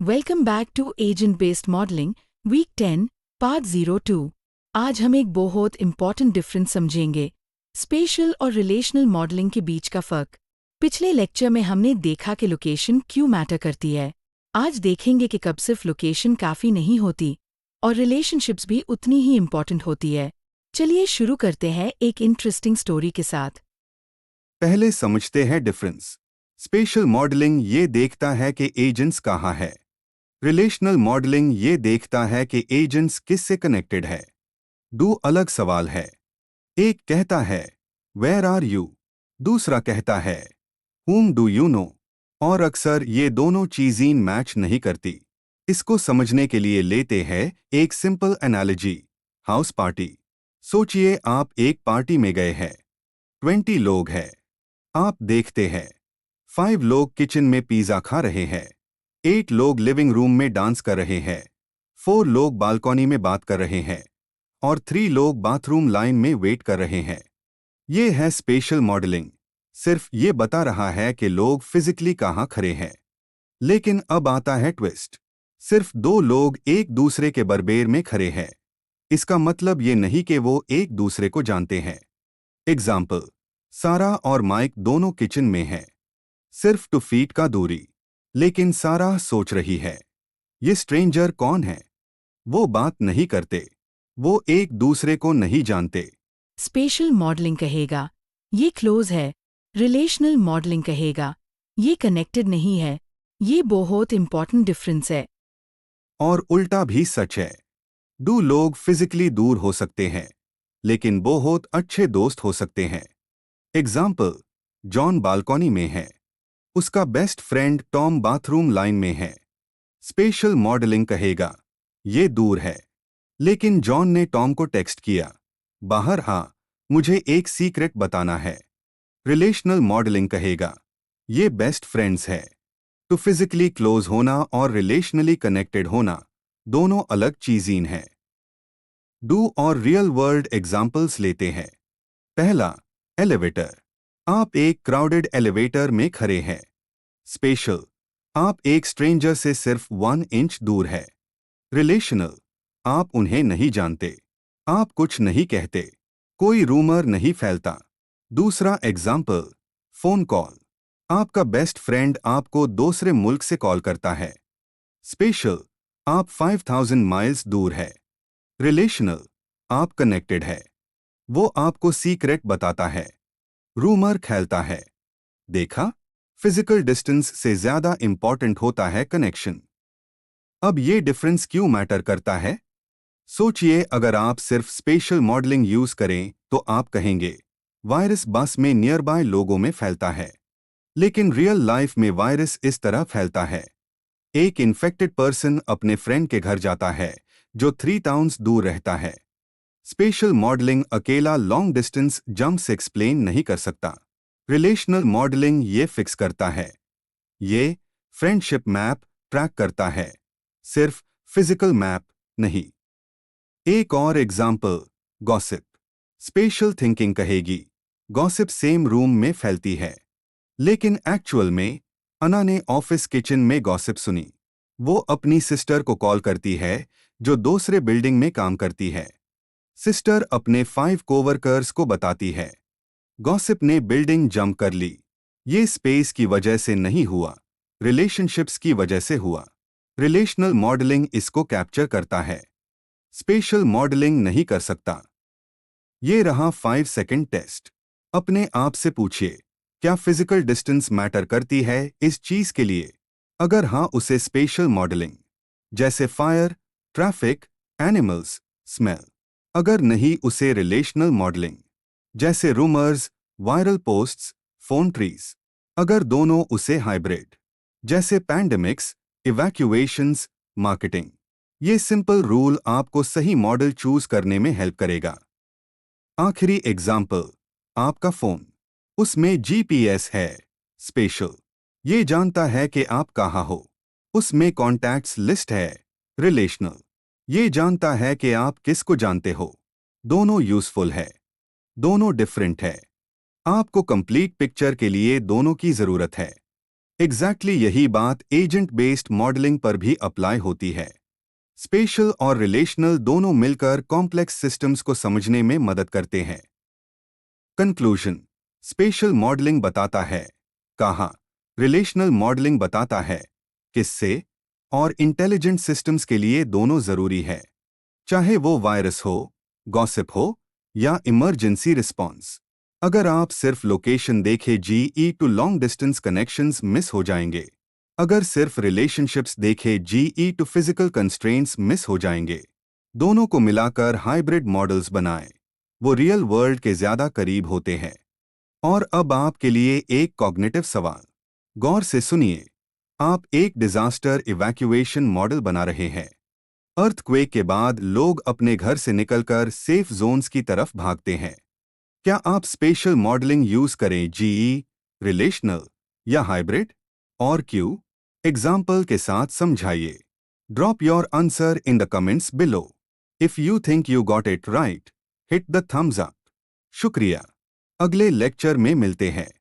Welcome back to agent based modelling week 10 part 02। आज हम एक बहुत इंपॉर्टेंट डिफरेंस समझेंगे, स्पेशल और रिलेशनल मॉडलिंग के बीच का फर्क। पिछले लेक्चर में हमने देखा कि लोकेशन क्यों मैटर करती है। आज देखेंगे कि कब सिर्फ लोकेशन काफ़ी नहीं होती और रिलेशनशिप्स भी उतनी ही इंपॉर्टेंट होती है। चलिए शुरू करते हैं एक इंटरेस्टिंग स्टोरी के साथ। पहले समझते हैं डिफरेंस। स्पेशल मॉडलिंग ये देखता है कि एजेंट्स कहाँ है। रिलेशनल मॉडलिंग ये देखता है कि एजेंट्स किससे कनेक्टेड है। दो अलग सवाल है। एक कहता है वेयर आर यू, दूसरा कहता है whom डू यू नो। और अक्सर ये दोनों चीजें मैच नहीं करती। इसको समझने के लिए लेते हैं एक सिंपल एनालॉजी, हाउस पार्टी। सोचिए आप एक पार्टी में गए हैं, 20 लोग हैं। आप देखते हैं 5 लोग किचन में पिज़्ज़ा खा रहे हैं, 8 लोग लिविंग रूम में डांस कर रहे हैं, 4 लोग बालकनी में बात कर रहे हैं और 3 लोग बाथरूम लाइन में वेट कर रहे हैं। ये है स्पेशल मॉडलिंग। सिर्फ ये बता रहा है कि लोग फिजिकली कहाँ खड़े हैं। लेकिन अब आता है ट्विस्ट। सिर्फ 2 लोग एक दूसरे के बरबेर में खड़े हैं। इसका मतलब ये नहीं कि वो एक दूसरे को जानते हैं। एग्जाम्पल, सारा और माइक दोनों किचन में हैं, सिर्फ 2 फीट का दूरी। लेकिन सारा सोच रही है ये स्ट्रेंजर कौन है। वो बात नहीं करते, वो एक दूसरे को नहीं जानते। स्पेशल मॉडलिंग कहेगा ये क्लोज है, रिलेशनल मॉडलिंग कहेगा ये कनेक्टेड नहीं है। ये बहुत इंपॉर्टेंट डिफरेंस है। और उल्टा भी सच है। 2 लोग फिजिकली दूर हो सकते हैं, लेकिन बहुत अच्छे दोस्त हो सकते हैं। एग्जाम्पल, जॉन बालकनी में है, उसका best friend Tom bathroom line में है। स्पेशल मॉडलिंग कहेगा ये दूर है, लेकिन जॉन ने टॉम को टेक्स्ट किया, बाहर हाँ, मुझे एक सीक्रेट बताना है। रिलेशनल मॉडलिंग कहेगा ये बेस्ट फ्रेंड्स है। तो फिजिकली क्लोज होना और रिलेशनली कनेक्टेड होना दोनों अलग चीजें हैं। डू और रियल वर्ल्ड एग्जाम्पल्स लेते हैं। पहला, एलिवेटर। आप एक क्राउडेड एलिवेटर में खड़े हैं। स्पेशल, आप एक स्ट्रेंजर से सिर्फ 1 इंच दूर है। रिलेशनल, आप उन्हें नहीं जानते, आप कुछ नहीं कहते, कोई रूमर नहीं फैलता। दूसरा एग्जाम्पल, फोन कॉल। आपका बेस्ट फ्रेंड आपको दूसरे मुल्क से कॉल करता है। स्पेशल, आप 5000 माइल्स दूर है। रिलेशनल, आप कनेक्टेड है, वो आपको सीक्रेट बताता है, रूमर फैलता है। देखा, फिजिकल डिस्टेंस से ज्यादा इंपॉर्टेंट होता है कनेक्शन। अब ये डिफरेंस क्यों मैटर करता है? सोचिए, अगर आप सिर्फ स्पेशल मॉडलिंग यूज करें तो आप कहेंगे वायरस बस में नियर बाय लोगों में फैलता है। लेकिन रियल लाइफ में वायरस इस तरह फैलता है। एक इन्फेक्टेड पर्सन अपने फ्रेंड के घर जाता है जो 3 टाउन्स दूर रहता है। स्पेशल मॉडलिंग अकेला लॉन्ग डिस्टेंस जंप से एक्सप्लेन नहीं कर सकता। रिलेशनल मॉडलिंग ये फिक्स करता है। ये फ्रेंडशिप मैप ट्रैक करता है, सिर्फ फिजिकल मैप नहीं। एक और एग्जाम्पल, गॉसिप। स्पेशल थिंकिंग कहेगी गॉसिप सेम रूम में फैलती है, लेकिन एक्चुअल में अना ने ऑफिस किचन में गॉसिप सुनी। वो अपनी सिस्टर को कॉल करती है जो दूसरे बिल्डिंग में काम करती है। सिस्टर अपने 5 कोवर्कर्स को बताती है, गॉसिप ने बिल्डिंग जंप कर ली। ये स्पेस की वजह से नहीं हुआ, रिलेशनशिप्स की वजह से हुआ। रिलेशनल मॉडलिंग इसको कैप्चर करता है, स्पेशल मॉडलिंग नहीं कर सकता। ये रहा 5 सेकंड टेस्ट। अपने आप से पूछिए, क्या फिजिकल डिस्टेंस मैटर करती है इस चीज के लिए? अगर हाँ, उसे स्पेशल मॉडलिंग, जैसे फायर, ट्रैफिक, एनिमल्स, स्मेल। अगर नहीं, उसे रिलेशनल मॉडलिंग, जैसे rumours, viral posts, phone trees. अगर दोनों, उसे हाइब्रिड, जैसे पैंडेमिक्स, इवैक्यूएशंस, मार्केटिंग। ये सिंपल रूल आपको सही मॉडल चूज करने में हेल्प करेगा। आखिरी एग्जाम्पल, आपका फोन, उसमें जीपीएस है। स्पेशल, ये जानता है कि आप कहाँ हो। उसमें कॉन्टैक्ट्स लिस्ट है। रिलेशनल, ये जानता है कि आप किसको जानते हो। दोनों यूजफुल है, दोनों डिफरेंट है। आपको कंप्लीट पिक्चर के लिए दोनों की जरूरत है। एग्जैक्टली यही बात एजेंट बेस्ड मॉडलिंग पर भी अप्लाई होती है। स्पेशल और रिलेशनल दोनों मिलकर कॉम्प्लेक्स सिस्टम्स को समझने में मदद करते हैं। कंक्लूजन, स्पेशल मॉडलिंग बताता है कहाँ, रिलेशनल मॉडलिंग बताता है किससे, और इंटेलिजेंट सिस्टम्स के लिए दोनों जरूरी है, चाहे वो वायरस हो, गॉसिप हो या इमरजेंसी रिस्पॉन्स। अगर आप सिर्फ लोकेशन देखें जीई to long distance connections miss हो जाएंगे। अगर सिर्फ रिलेशनशिप्स देखें जीई टू फिजिकल कंस्ट्रेंट्स मिस हो जाएंगे। दोनों को मिलाकर हाइब्रिड मॉडल्स बनाएं, वो रियल वर्ल्ड के ज्यादा करीब होते हैं। और अब आपके लिए एक कॉग्निटिव सवाल, गौर से सुनिए। आप एक डिजास्टर इवैक्यूएशन मॉडल बना रहे हैं। अर्थक्वेक के बाद लोग अपने घर से निकलकर सेफ जोन्स की तरफ भागते हैं। क्या आप स्पेशल मॉडलिंग यूज करें, जीई, रिलेशनल या हाइब्रिड, और क्यों? एग्जाम्पल के साथ समझाइए। Drop your answer in the comments below. If you think you got it right, hit the thumbs up. शुक्रिया। अगले लेक्चर में मिलते हैं।